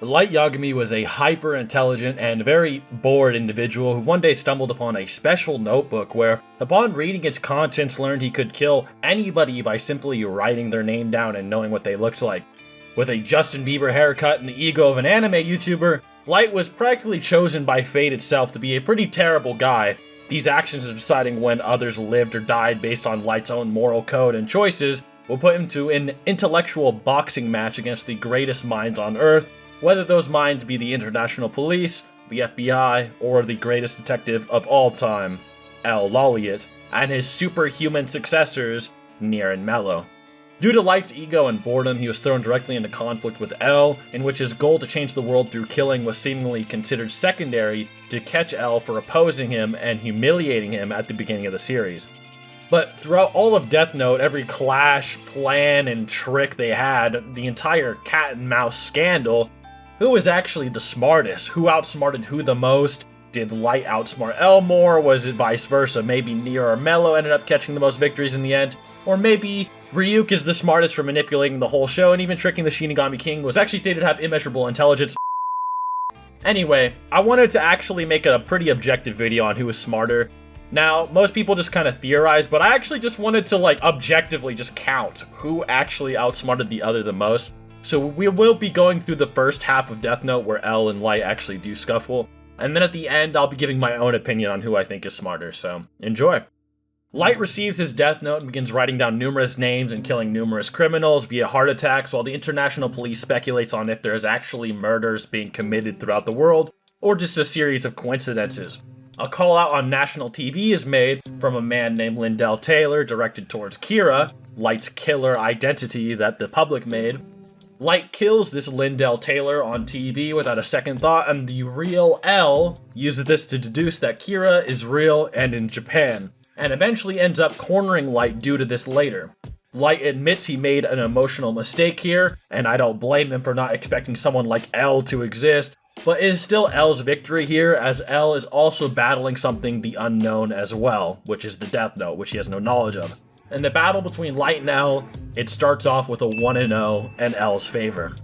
Light Yagami was a hyper-intelligent and very bored individual who one day stumbled upon a special notebook where, upon reading its contents, learned he could kill anybody by simply writing their name down and knowing what they looked like. With a Justin Bieber haircut and the ego of an anime YouTuber, Light was practically chosen by fate itself to be a pretty terrible guy. These actions of deciding when others lived or died based on Light's own moral code and choices will put him to an intellectual boxing match against the greatest minds on Earth, whether those minds be the international police, the FBI, or the greatest detective of all time, Lawliet, and his superhuman successors, Nier and Mello. Due to Light's ego and boredom, he was thrown directly into conflict with L, in which his goal to change the world through killing was seemingly considered secondary to catch L for opposing him and humiliating him at the beginning of the series. But throughout all of Death Note, every clash, plan, and trick they had, the entire cat and mouse scandal, who was actually the smartest? Who outsmarted who the most? Did Light outsmart L more? Was it vice versa? Maybe Nier or Mello ended up catching the most victories in the end? Or maybe Ryuk is the smartest for manipulating the whole show and even tricking the Shinigami King, was actually stated to have immeasurable intelligence. Anyway, I wanted to actually make a pretty objective video on who was smarter. Now, most people just kind of theorize, but I actually just wanted to objectively just count who actually outsmarted the other the most. So we will be going through the first half of Death Note where L and Light actually do scuffle, and then at the end I'll be giving my own opinion on who I think is smarter, so enjoy. Light receives his Death Note and begins writing down numerous names and killing numerous criminals via heart attacks, while the international police speculates on if there is actually murders being committed throughout the world, or just a series of coincidences. A call out on national TV is made from a man named Lindell Taylor, directed towards Kira, Light's killer identity that the public made. Light kills this Lindell Taylor on TV without a second thought, and the real L uses this to deduce that Kira is real and in Japan, and eventually ends up cornering Light due to this later. Light admits he made an emotional mistake here, and I don't blame him for not expecting someone like L to exist, but it is still L's victory here, as L is also battling something the unknown as well, which is the Death Note, which he has no knowledge of. In the battle between Light and L, it starts off with a 1-0 in L's favor.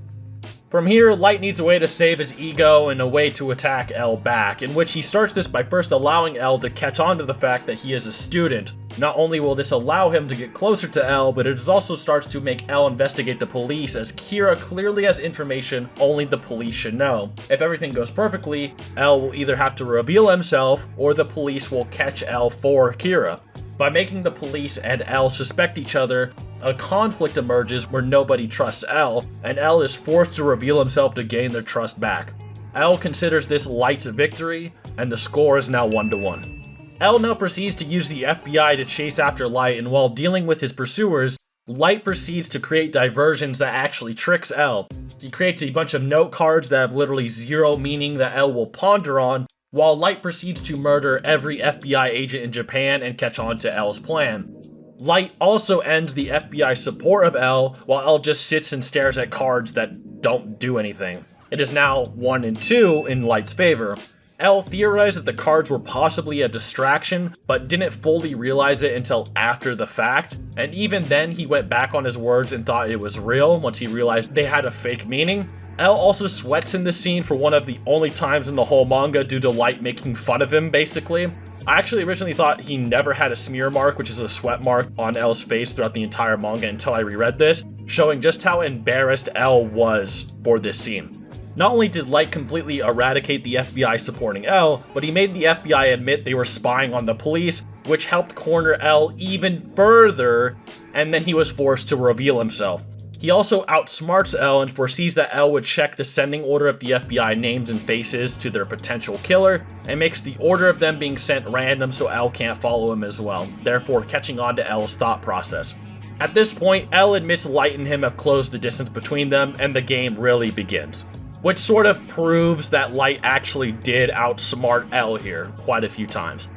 From here, Light needs a way to save his ego and a way to attack L back, in which he starts this by first allowing L to catch on to the fact that he is a student. Not only will this allow him to get closer to L, but it also starts to make L investigate the police, as Kira clearly has information only the police should know. If everything goes perfectly, L will either have to reveal himself, or the police will catch L for Kira. By making the police and L suspect each other, a conflict emerges where nobody trusts L, and L is forced to reveal himself to gain their trust back. L considers this Light's victory, and the score is now 1-1. L now proceeds to use the FBI to chase after Light, and while dealing with his pursuers, Light proceeds to create diversions that actually tricks L. He creates a bunch of note cards that have literally zero meaning that L will ponder on, while Light proceeds to murder every FBI agent in Japan and catch on to L's plan. Light also ends the FBI support of L, while L just sits and stares at cards that don't do anything. It is now 1-2 in Light's favor. L theorized that the cards were possibly a distraction, but didn't fully realize it until after the fact, and even then he went back on his words and thought it was real once he realized they had a fake meaning. L also sweats in this scene for one of the only times in the whole manga due to Light making fun of him, basically. I actually originally thought he never had a smear mark, which is a sweat mark on L's face throughout the entire manga until I reread this, showing just how embarrassed L was for this scene. Not only did Light completely eradicate the FBI supporting L, but he made the FBI admit they were spying on the police, which helped corner L even further, and then he was forced to reveal himself. He also outsmarts L and foresees that L would check the sending order of the FBI names and faces to their potential killer, and makes the order of them being sent random so L can't follow him as well, therefore catching on to L's thought process. At this point, L admits Light and him have closed the distance between them, and the game really begins. Which sort of proves that Light actually did outsmart L here quite a few times.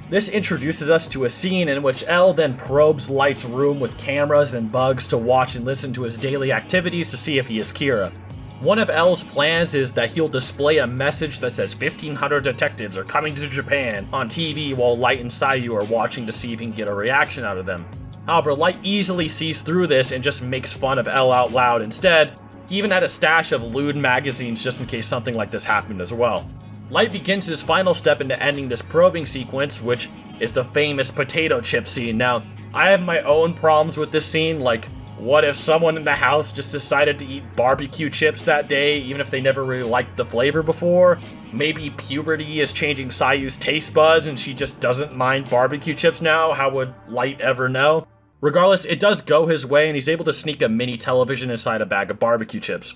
This introduces us to a scene in which L then probes Light's room with cameras and bugs to watch and listen to his daily activities to see if he is Kira. One of L's plans is that he'll display a message that says 1,500 detectives are coming to Japan on TV while Light and Sayu are watching to see if he can get a reaction out of them. However, Light easily sees through this and just makes fun of L out loud instead, He even had a stash of lewd magazines just in case something like this happened as well. Light begins his final step into ending this probing sequence, which is the famous potato chip scene. Now, I have my own problems with this scene, like, what if someone in the house just decided to eat barbecue chips that day, even if they never really liked the flavor before? Maybe puberty is changing Sayu's taste buds and she just doesn't mind barbecue chips now? How would Light ever know? Regardless, it does go his way and he's able to sneak a mini television inside a bag of barbecue chips.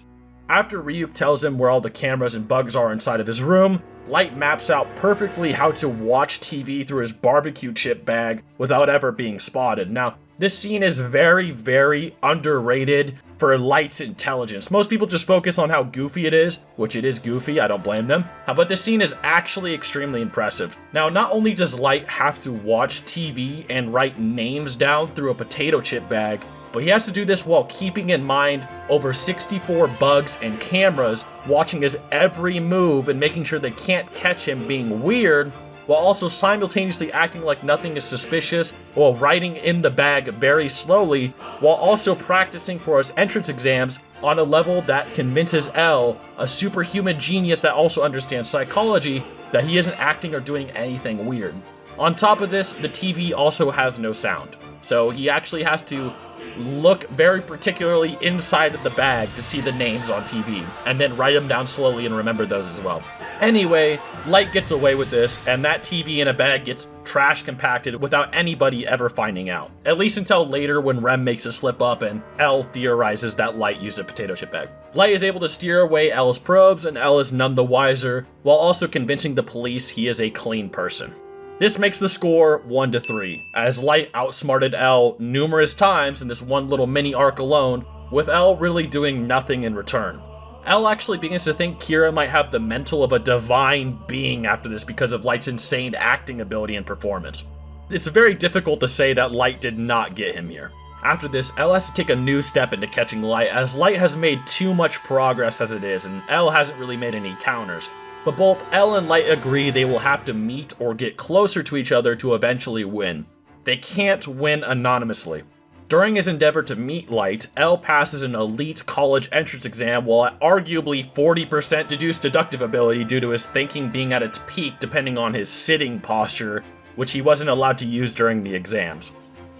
After Ryuk tells him where all the cameras and bugs are inside of his room, Light maps out perfectly how to watch TV through his barbecue chip bag without ever being spotted. Now, this scene is very, very underrated for Light's intelligence. Most people just focus on how goofy it is, which it is goofy, I don't blame them. But this scene is actually extremely impressive. Now, not only does Light have to watch TV and write names down through a potato chip bag, but he has to do this while keeping in mind over 64 bugs and cameras watching his every move and making sure they can't catch him being weird, while also simultaneously acting like nothing is suspicious while writing in the bag very slowly, while also practicing for his entrance exams on a level that convinces L, a superhuman genius that also understands psychology, that he isn't acting or doing anything weird. On top of this, the TV also has no sound, so he actually has to look very particularly inside of the bag to see the names on TV, and then write them down slowly and remember those as well. Anyway, Light gets away with this, and that TV in a bag gets trash compacted without anybody ever finding out. At least until later when Rem makes a slip up and L theorizes that Light used a potato chip bag. Light is able to steer away L's probes, and L is none the wiser, while also convincing the police he is a clean person. This makes the score 1-3, as Light outsmarted L numerous times in this one little mini arc alone, with L really doing nothing in return. L actually begins to think Kira might have the mental of a divine being after this because of Light's insane acting ability and performance. It's very difficult to say that Light did not get him here. After this, L has to take a new step into catching Light, as Light has made too much progress as it is, and L hasn't really made any counters. But both L and Light agree they will have to meet or get closer to each other to eventually win. They can't win anonymously. During his endeavor to meet Light, L passes an elite college entrance exam while at arguably 40% deduced deductive ability due to his thinking being at its peak depending on his sitting posture, which he wasn't allowed to use during the exams.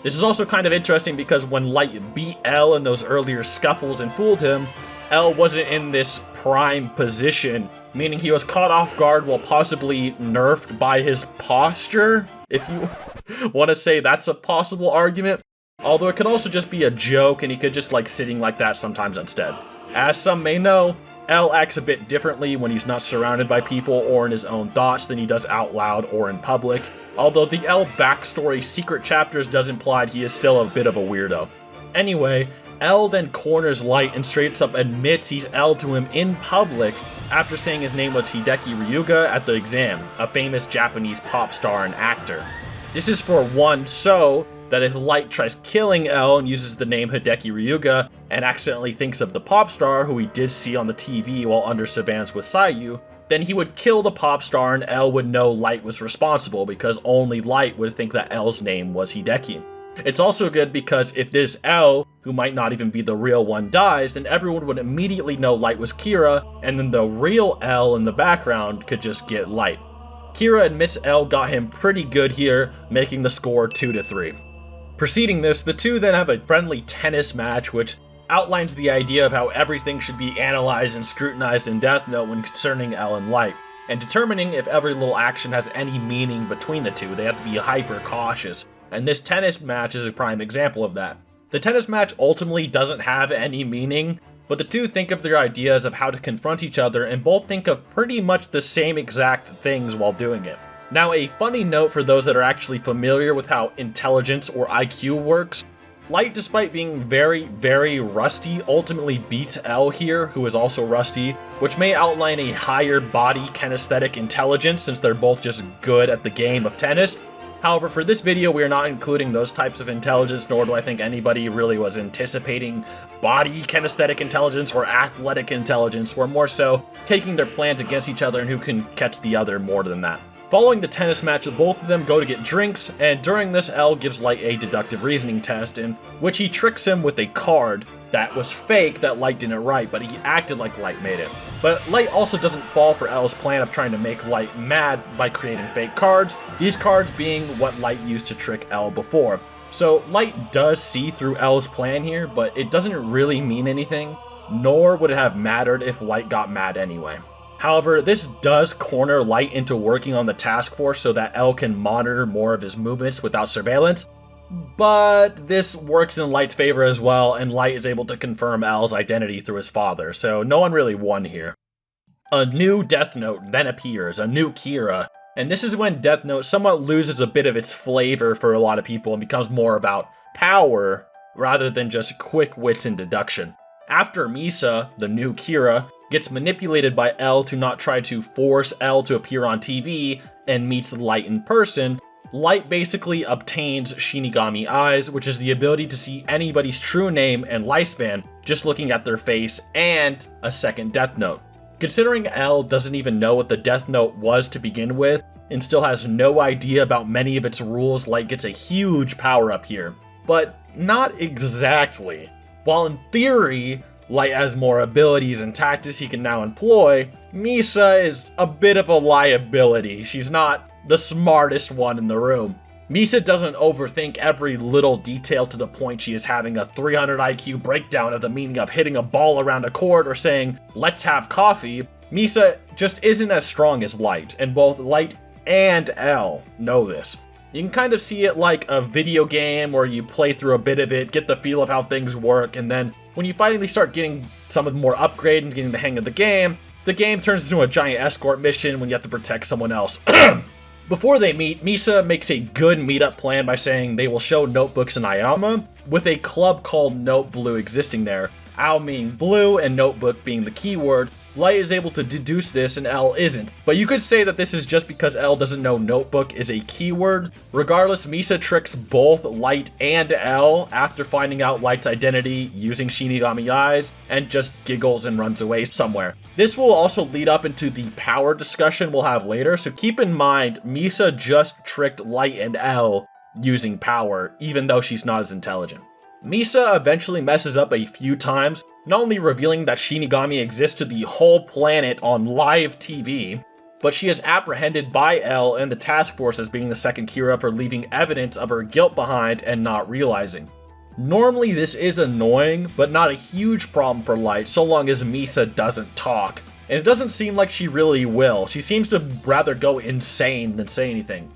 This is also kind of interesting because when Light beat L in those earlier scuffles and fooled him, L wasn't in this prime position, meaning he was caught off guard while possibly nerfed by his posture, if you want to say that's a possible argument. Although it could also just be a joke and he could just like sitting like that sometimes instead. As some may know, L acts a bit differently when he's not surrounded by people or in his own thoughts than he does out loud or in public, although the L backstory secret chapters does imply he is still a bit of a weirdo. Anyway, L then corners Light and straight up admits he's L to him in public after saying his name was Hideki Ryuga at the exam, a famous Japanese pop star and actor. This is for one so that if Light tries killing L and uses the name Hideki Ryuga and accidentally thinks of the pop star who he did see on the TV while under surveillance with Sayu, then he would kill the pop star and L would know Light was responsible because only Light would think that L's name was Hideki. It's also good because if this L, who might not even be the real one, dies, then everyone would immediately know Light was Kira, and then the real L in the background could just get Light. Kira admits L got him pretty good here, making the score 2-3. Preceding this, the two then have a friendly tennis match, which outlines the idea of how everything should be analyzed and scrutinized in Death Note when concerning L and Light, and determining if every little action has any meaning between the two. They have to be hyper cautious. And this tennis match is a prime example of that. The tennis match ultimately doesn't have any meaning, but the two think of their ideas of how to confront each other and both think of pretty much the same exact things while doing it. Now, a funny note for those that are actually familiar with how intelligence or IQ works, Light, despite being very, very rusty, ultimately beats L here, who is also rusty, which may outline a higher body kinesthetic intelligence since they're both just good at the game of tennis. However, for this video, we are not including those types of intelligence, nor do I think anybody really was anticipating body kinesthetic intelligence or athletic intelligence. We're more so taking their plans against each other and who can catch the other more than that. Following the tennis match, both of them go to get drinks, and during this, L gives Light a deductive reasoning test in which he tricks him with a card that was fake that Light didn't write, but he acted like Light made it. But Light also doesn't fall for L's plan of trying to make Light mad by creating fake cards, these cards being what Light used to trick L before. So Light does see through L's plan here, but it doesn't really mean anything, nor would it have mattered if Light got mad anyway. However, this does corner Light into working on the task force so that L can monitor more of his movements without surveillance, but this works in Light's favor as well, and Light is able to confirm L's identity through his father, so no one really won here. A new Death Note then appears, a new Kira, and this is when Death Note somewhat loses a bit of its flavor for a lot of people and becomes more about power rather than just quick wits and deduction. After Misa, the new Kira, gets manipulated by L to not try to force L to appear on TV and meets Light in person, Light basically obtains Shinigami Eyes, which is the ability to see anybody's true name and lifespan just looking at their face, and a second Death Note. Considering L doesn't even know what the Death Note was to begin with, and still has no idea about many of its rules, Light gets a huge power up here. But not exactly. While in theory, Light has more abilities and tactics he can now employ, Misa is a bit of a liability. She's not the smartest one in the room. Misa doesn't overthink every little detail to the point she is having a 300 IQ breakdown of the meaning of hitting a ball around a court or saying, "Let's have coffee." Misa just isn't as strong as Light, and both Light and L know this. You can kind of see it like a video game where you play through a bit of it, get the feel of how things work, and then when you finally start getting some of the more upgrade and getting the hang of the game turns into a giant escort mission when you have to protect someone else. Before they meet, Misa makes a good meetup plan by saying they will show notebooks in Ayama, with a club called Note Blue existing there. Ao meaning blue and notebook being the keyword. Light is able to deduce this and L isn't, but you could say that this is just because L doesn't know notebook is a keyword. Regardless, Misa tricks both Light and L after finding out Light's identity using Shinigami Eyes, and just giggles and runs away somewhere. This will also lead up into the power discussion we'll have later, so keep in mind Misa just tricked Light and L using power, even though she's not as intelligent. Misa eventually messes up a few times, not only revealing that Shinigami exists to the whole planet on live TV, but she is apprehended by L and the task force as being the second Kira for leaving evidence of her guilt behind and not realizing. Normally this is annoying, but not a huge problem for Light so long as Misa doesn't talk, and it doesn't seem like she really will. She seems to rather go insane than say anything.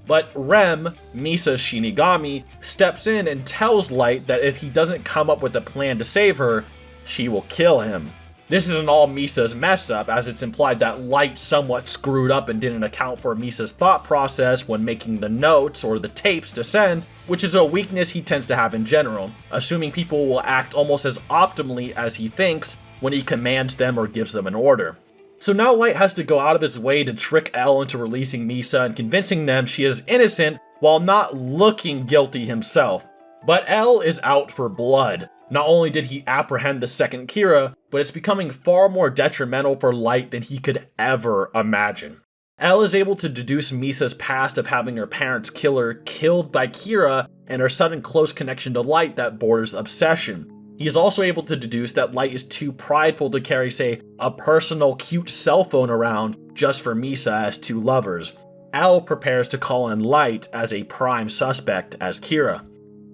But Rem, Misa's Shinigami, steps in and tells Light that if he doesn't come up with a plan to save her, she will kill him. This isn't all Misa's mess up, as it's implied that Light somewhat screwed up and didn't account for Misa's thought process when making the notes or the tapes to send, which is a weakness he tends to have in general, assuming people will act almost as optimally as he thinks when he commands them or gives them an order. So now Light has to go out of his way to trick L into releasing Misa and convincing them she is innocent while not looking guilty himself. But L is out for blood. Not only did he apprehend the second Kira, but it's becoming far more detrimental for Light than he could ever imagine. L is able to deduce Misa's past of having her parents' killer killed by Kira and her sudden close connection to Light that borders obsession. He is also able to deduce that Light is too prideful to carry, say, a personal cute cell phone around just for Misa as two lovers. L prepares to call in Light as a prime suspect as Kira.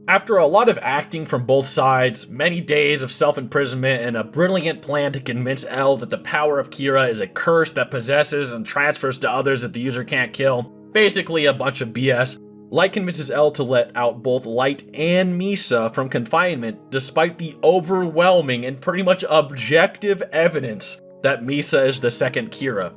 After a lot of acting from both sides, many days of self-imprisonment, and a brilliant plan to convince L that the power of Kira is a curse that possesses and transfers to others that the user can't kill, basically a bunch of BS, Light convinces L to let out both Light and Misa from confinement, despite the overwhelming and pretty much objective evidence that Misa is the second Kira.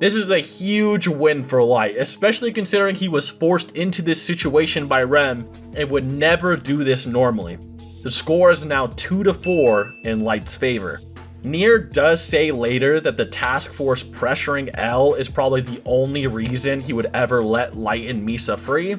This is a huge win for Light, especially considering he was forced into this situation by Rem and would never do this normally. The score is now 2-4 in Light's favor. Nier does say later that the task force pressuring L is probably the only reason he would ever let Light and Misa free,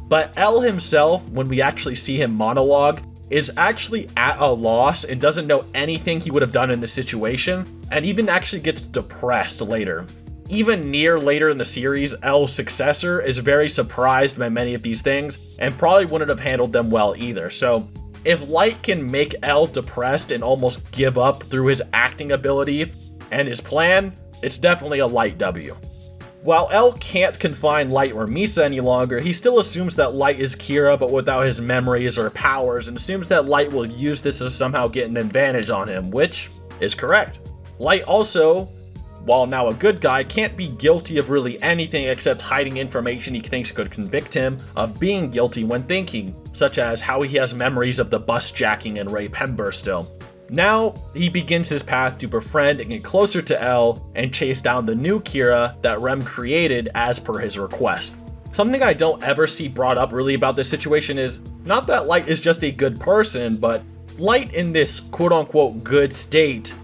but L himself, when we actually see him monologue, is actually at a loss and doesn't know anything he would have done in this situation, and even actually gets depressed later. Even Nier later in the series, L's successor, is very surprised by many of these things, and probably wouldn't have handled them well either. So, if Light can make L depressed and almost give up through his acting ability and his plan, it's definitely a Light W. While L can't confine Light or Misa any longer, he still assumes that Light is Kira but without his memories or powers, and assumes that Light will use this to somehow get an advantage on him, which is correct. Light also, while now a good guy, can't be guilty of really anything except hiding information he thinks could convict him of being guilty when thinking, such as how he has memories of the bus jacking and Ray Pember still. Now, he begins his path to befriend and get closer to L and chase down the new Kira that Rem created as per his request. Something I don't ever see brought up really about this situation is not that Light is just a good person, but Light in this quote-unquote good state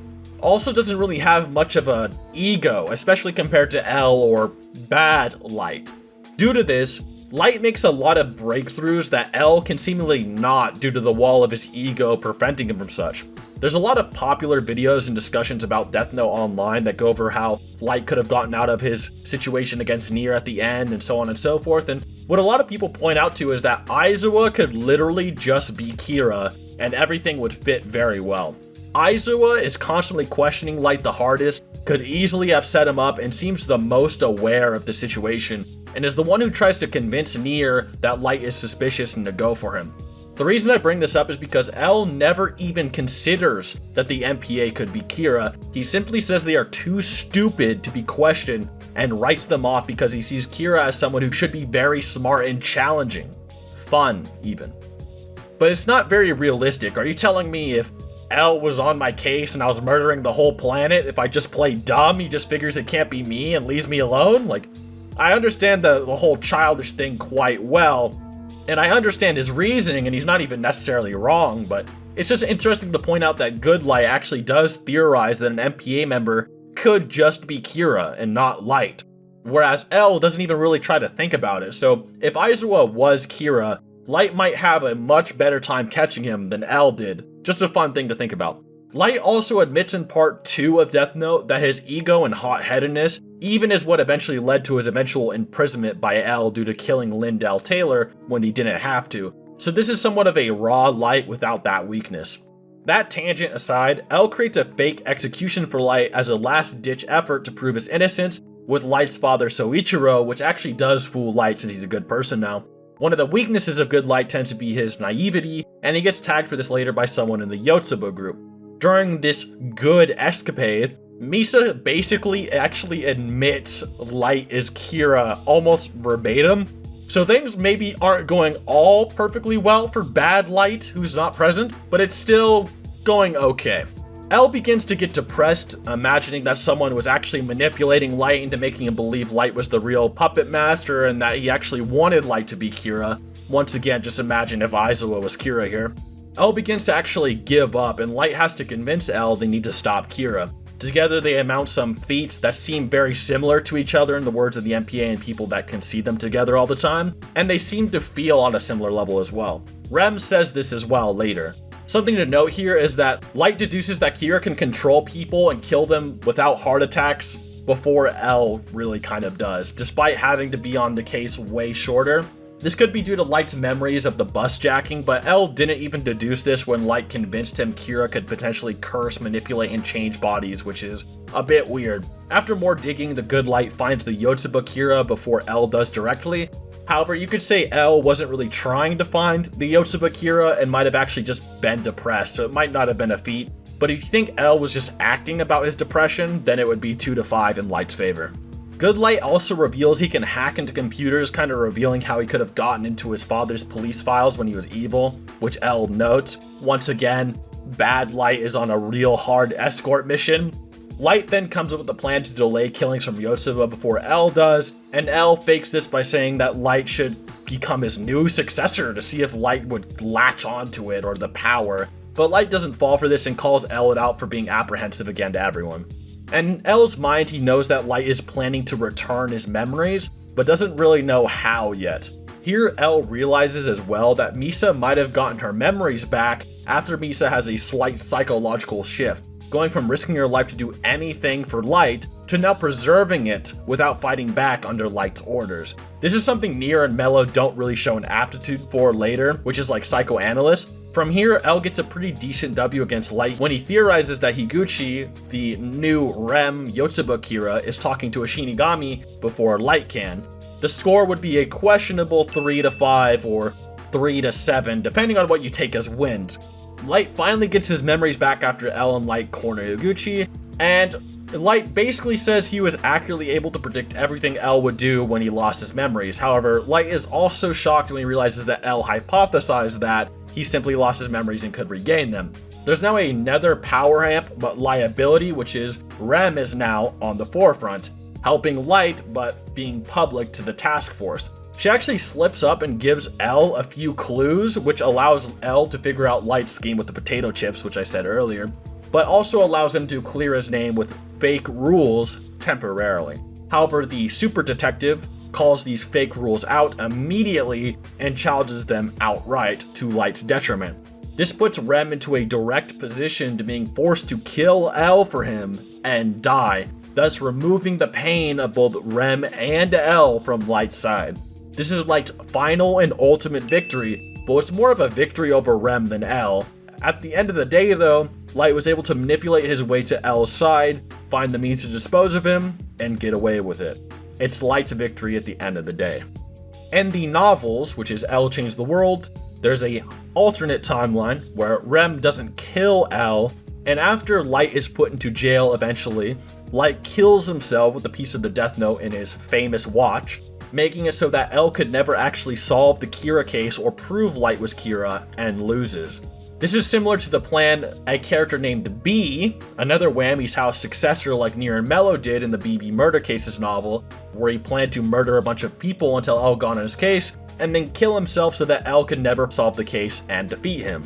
also doesn't really have much of an ego, especially compared to L or bad Light. Due to this, Light makes a lot of breakthroughs that L can seemingly not due to the wall of his ego preventing him from such. There's a lot of popular videos and discussions about Death Note online that go over how Light could have gotten out of his situation against Nier at the end and so on and so forth, and what a lot of people point out to is that Aizawa could literally just be Kira and everything would fit very well. Aizawa is constantly questioning Light the hardest, could easily have set him up, and seems the most aware of the situation, and is the one who tries to convince Nier that Light is suspicious and to go for him. The reason I bring this up is because L never even considers that the MPA could be Kira. He simply says they are too stupid to be questioned and writes them off because he sees Kira as someone who should be very smart and challenging. Fun, even. But it's not very realistic. Are you telling me if L was on my case and I was murdering the whole planet, if I just play dumb, he just figures it can't be me and leaves me alone? Like, I understand the whole childish thing quite well, and I understand his reasoning, and he's not even necessarily wrong, but it's just interesting to point out that Good Light actually does theorize that an MPA member could just be Kira and not Light, whereas L doesn't even really try to think about it. So if Aizawa was Kira, Light might have a much better time catching him than L did. Just a fun thing to think about. Light also admits in part 2 of Death Note that his ego and hot-headedness even is what eventually led to his eventual imprisonment by L due to killing Lindell Taylor when he didn't have to. So this is somewhat of a raw Light without that weakness. That tangent aside, L creates a fake execution for Light as a last-ditch effort to prove his innocence with Light's father Soichiro, which actually does fool Light since he's a good person now. One of the weaknesses of Good Light tends to be his naivety, and he gets tagged for this later by someone in the Yotsuba group. During this good escapade, Misa basically actually admits Light is Kira almost verbatim, so things maybe aren't going all perfectly well for bad Light, who's not present, but it's still going okay. L begins to get depressed, imagining that someone was actually manipulating Light into making him believe Light was the real puppet master and that he actually wanted Light to be Kira. Once again, just imagine if Aizawa was Kira here. L begins to actually give up, and Light has to convince L they need to stop Kira. Together they amount some feats that seem very similar to each other in the words of the MPA and people that can see them together all the time, and they seem to feel on a similar level as well. Rem says this as well later. Something to note here is that Light deduces that Kira can control people and kill them without heart attacks before L really kind of does, despite having to be on the case way shorter. This could be due to Light's memories of the bus jacking, but L didn't even deduce this when Light convinced him Kira could potentially curse, manipulate, and change bodies, which is a bit weird. After more digging, the Good Light finds the Yotsuba Kira before L does directly. However, you could say L wasn't really trying to find the Yotsuba Kira and might have actually just been depressed, so it might not have been a feat. But if you think L was just acting about his depression, then it would be 2-5 in Light's favor. Good Light also reveals he can hack into computers, kind of revealing how he could have gotten into his father's police files when he was evil, which L notes. Once again, bad Light is on a real hard escort mission. Light then comes up with a plan to delay killings from Yotsuba before L does, and L fakes this by saying that Light should become his new successor to see if Light would latch onto it or the power, but Light doesn't fall for this and calls L out for being apprehensive again to everyone. And in L's mind, he knows that Light is planning to return his memories, but doesn't really know how yet. Here, L realizes as well that Misa might have gotten her memories back after Misa has a slight psychological shift. going from risking your life to do anything for Light to now preserving it without fighting back under Light's orders. This is something Nier and Mello don't really show an aptitude for later, which is like psychoanalyst. From here, L gets a pretty decent W against Light when he theorizes that Higuchi, the new Rem Yotsuba Kira, is talking to a Shinigami before Light can. The score would be a questionable 3-5 or 3-7, depending on what you take as wins. Light finally gets his memories back after L and Light corner Higuchi, and Light basically says he was accurately able to predict everything L would do when he lost his memories. However, Light is also shocked when he realizes that L hypothesized that he simply lost his memories and could regain them. There's now another power amp, but liability, which is Rem is now on the forefront, helping Light but being public to the task force. She actually slips up and gives L a few clues, which allows L to figure out Light's scheme with the potato chips, which I said earlier, but also allows him to clear his name with fake rules temporarily. However, the super detective calls these fake rules out immediately and challenges them outright to Light's detriment. This puts Rem into a direct position to being forced to kill L for him and die, thus removing the pain of both Rem and L from Light's side. This is Light's final and ultimate victory, but it's more of a victory over Rem than L. At the end of the day though, Light was able to manipulate his way to L's side, find the means to dispose of him, and get away with it. It's Light's victory at the end of the day. In the novels, which is L Changed the World, there's a alternate timeline where Rem doesn't kill L, and after Light is put into jail eventually, Light kills himself with a piece of the Death Note in his famous watch, making it so that L could never actually solve the Kira case or prove Light was Kira, and loses. This is similar to the plan a character named B, another Whammy's House successor like Nier and Mello did in the BB Murder Cases novel, where he planned to murder a bunch of people until L got on his case, and then kill himself so that L could never solve the case and defeat him.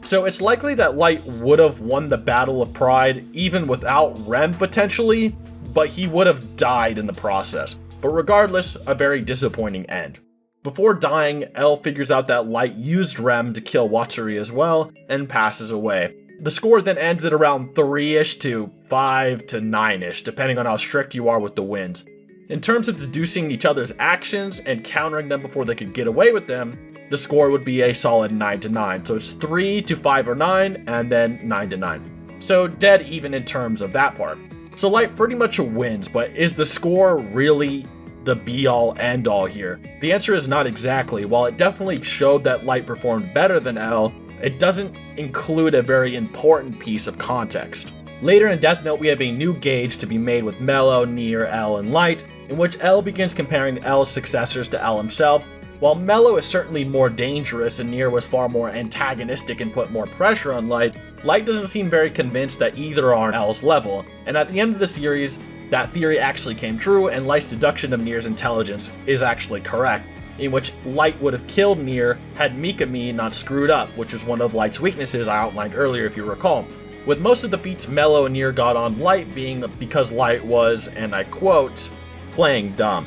So it's likely that Light would have won the Battle of Pride even without Rem potentially, but he would have died in the process. But regardless, a very disappointing end. Before dying, L figures out that Light used Rem to kill Watsuri as well, and passes away. The score then ends at around 3-ish to 5 to 9-ish, depending on how strict you are with the wins. In terms of deducing each other's actions and countering them before they could get away with them, the score would be a solid 9 to 9. So it's 3 to 5 or 9, and then 9 to 9. So dead even in terms of that part. So Light pretty much wins, but is the score really the be-all end-all here? The answer is not exactly. While it definitely showed that Light performed better than L, it doesn't include a very important piece of context. Later in Death Note, we have a new gauge to be made with Mello, Nier, L, and Light, in which L begins comparing L's successors to L himself. While Mello is certainly more dangerous and Nier was far more antagonistic and put more pressure on Light, Light doesn't seem very convinced that either are on L's level, and at the end of the series, that theory actually came true, and Light's deduction of Nier's intelligence is actually correct, in which Light would have killed Nier had Mikami not screwed up, which was one of Light's weaknesses I outlined earlier if you recall. With most of the feats Mello and Nier got on Light being because Light was, and I quote, playing dumb.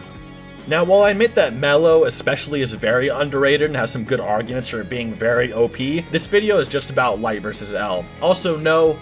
Now, while I admit that Mello especially is very underrated and has some good arguments for being very OP, this video is just about Light versus L. Also, no,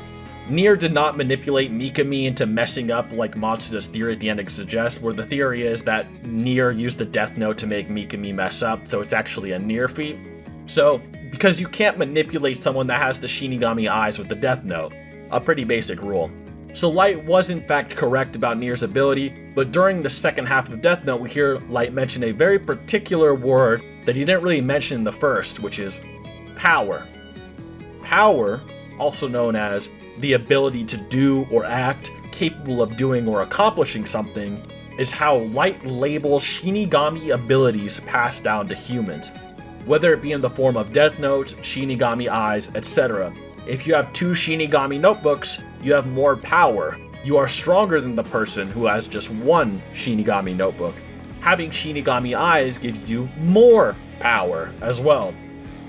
Nier did not manipulate Mikami into messing up like Matsuda's theory at the end suggests, where the theory is that Nier used the Death Note to make Mikami mess up, so it's actually a Nier feat. So, because you can't manipulate someone that has the Shinigami eyes with the Death Note, a pretty basic rule. So Light was in fact correct about Nier's ability, but during the second half of Death Note we hear Light mention a very particular word that he didn't really mention in the first, which is power. Power, also known as the ability to do or act, capable of doing or accomplishing something, is how Light labels Shinigami abilities passed down to humans, whether it be in the form of Death Notes, Shinigami eyes, etc. If you have 2 Shinigami notebooks, you have more power. You are stronger than the person who has just 1 Shinigami notebook. Having Shinigami eyes gives you more power as well.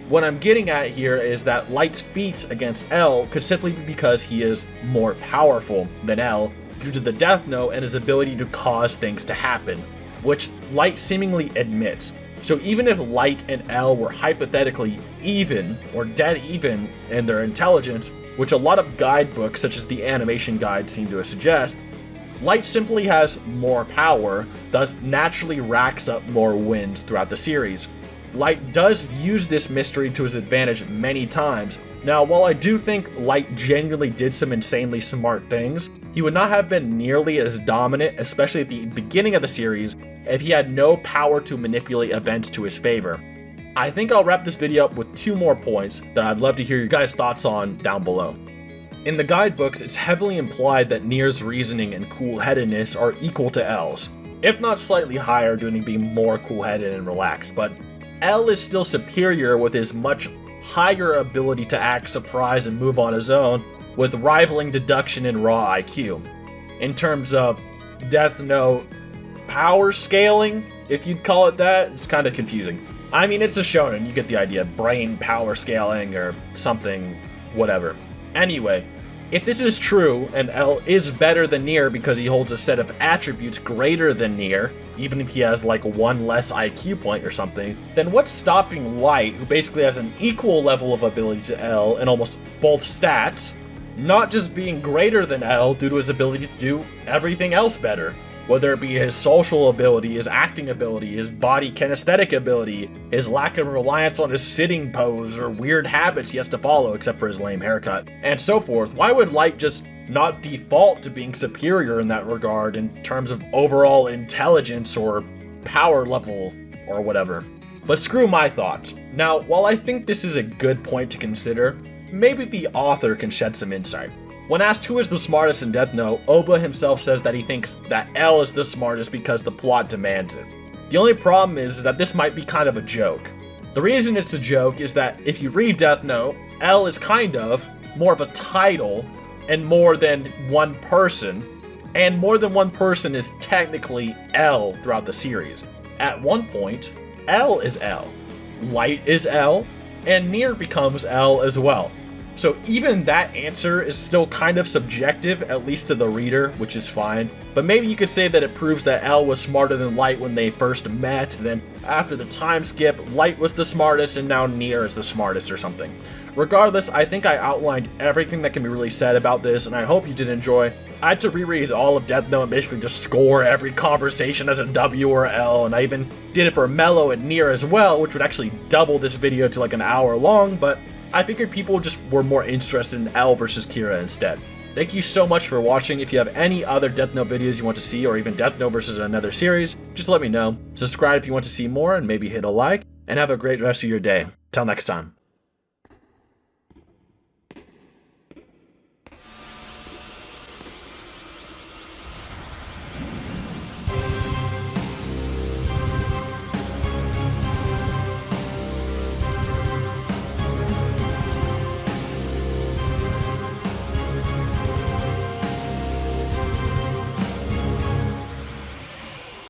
What I'm getting at here is that Light's feats against L could simply be because he is more powerful than L due to the Death Note and his ability to cause things to happen, which Light seemingly admits. So even if Light and L were hypothetically even, or dead even, in their intelligence, which a lot of guidebooks such as the animation guide seem to suggest, Light simply has more power, thus naturally racks up more wins throughout the series. Light does use this mystery to his advantage many times. Now, while I do think Light genuinely did some insanely smart things, he would not have been nearly as dominant, especially at the beginning of the series, if he had no power to manipulate events to his favor. I think I'll wrap this video up with 2 more points that I'd love to hear your guys' thoughts on down below. In the guidebooks, it's heavily implied that Nier's reasoning and cool-headedness are equal to L's, if not slightly higher due to being more cool-headed and relaxed, but L is still superior with his much higher ability to act surprised and move on his own, with rivaling deduction and raw IQ. In terms of Death Note power scaling, if you'd call it that, it's kind of confusing. I mean, it's a shonen, you get the idea, brain power scaling or something, whatever. Anyway, if this is true, and L is better than Nier because he holds a set of attributes greater than Nier, even if he has like 1 less IQ point or something, then what's stopping Light, who basically has an equal level of ability to L in almost both stats, not just being greater than L due to his ability to do everything else better? Whether it be his social ability, his acting ability, his body kinesthetic ability, his lack of reliance on his sitting pose, or weird habits he has to follow except for his lame haircut, and so forth. Why would Light just not default to being superior in that regard in terms of overall intelligence or power level or whatever? But screw my thoughts. Now, while I think this is a good point to consider, maybe the author can shed some insight. When asked who is the smartest in Death Note, Oba himself says that he thinks that L is the smartest because the plot demands it. The only problem is that this might be kind of a joke. The reason it's a joke is that if you read Death Note, L is kind of more of a title and more than one person, and more than one person is technically L throughout the series. At one point, L is L, Light is L, and Nier becomes L as well. So even that answer is still kind of subjective, at least to the reader, which is fine. But maybe you could say that it proves that L was smarter than Light when they first met, then after the time skip, Light was the smartest and now Nier is the smartest or something. Regardless, I think I outlined everything that can be really said about this, and I hope you did enjoy. I had to reread all of Death Note and basically just score every conversation as a W or L, and I even did it for Mello and Nier as well, which would actually double this video to like an hour long, but I figured people just were more interested in L versus Kira instead. Thank you so much for watching. If you have any other Death Note videos you want to see, or even Death Note versus another series, just let me know. Subscribe if you want to see more, and maybe hit a like, and have a great rest of your day. Till next time.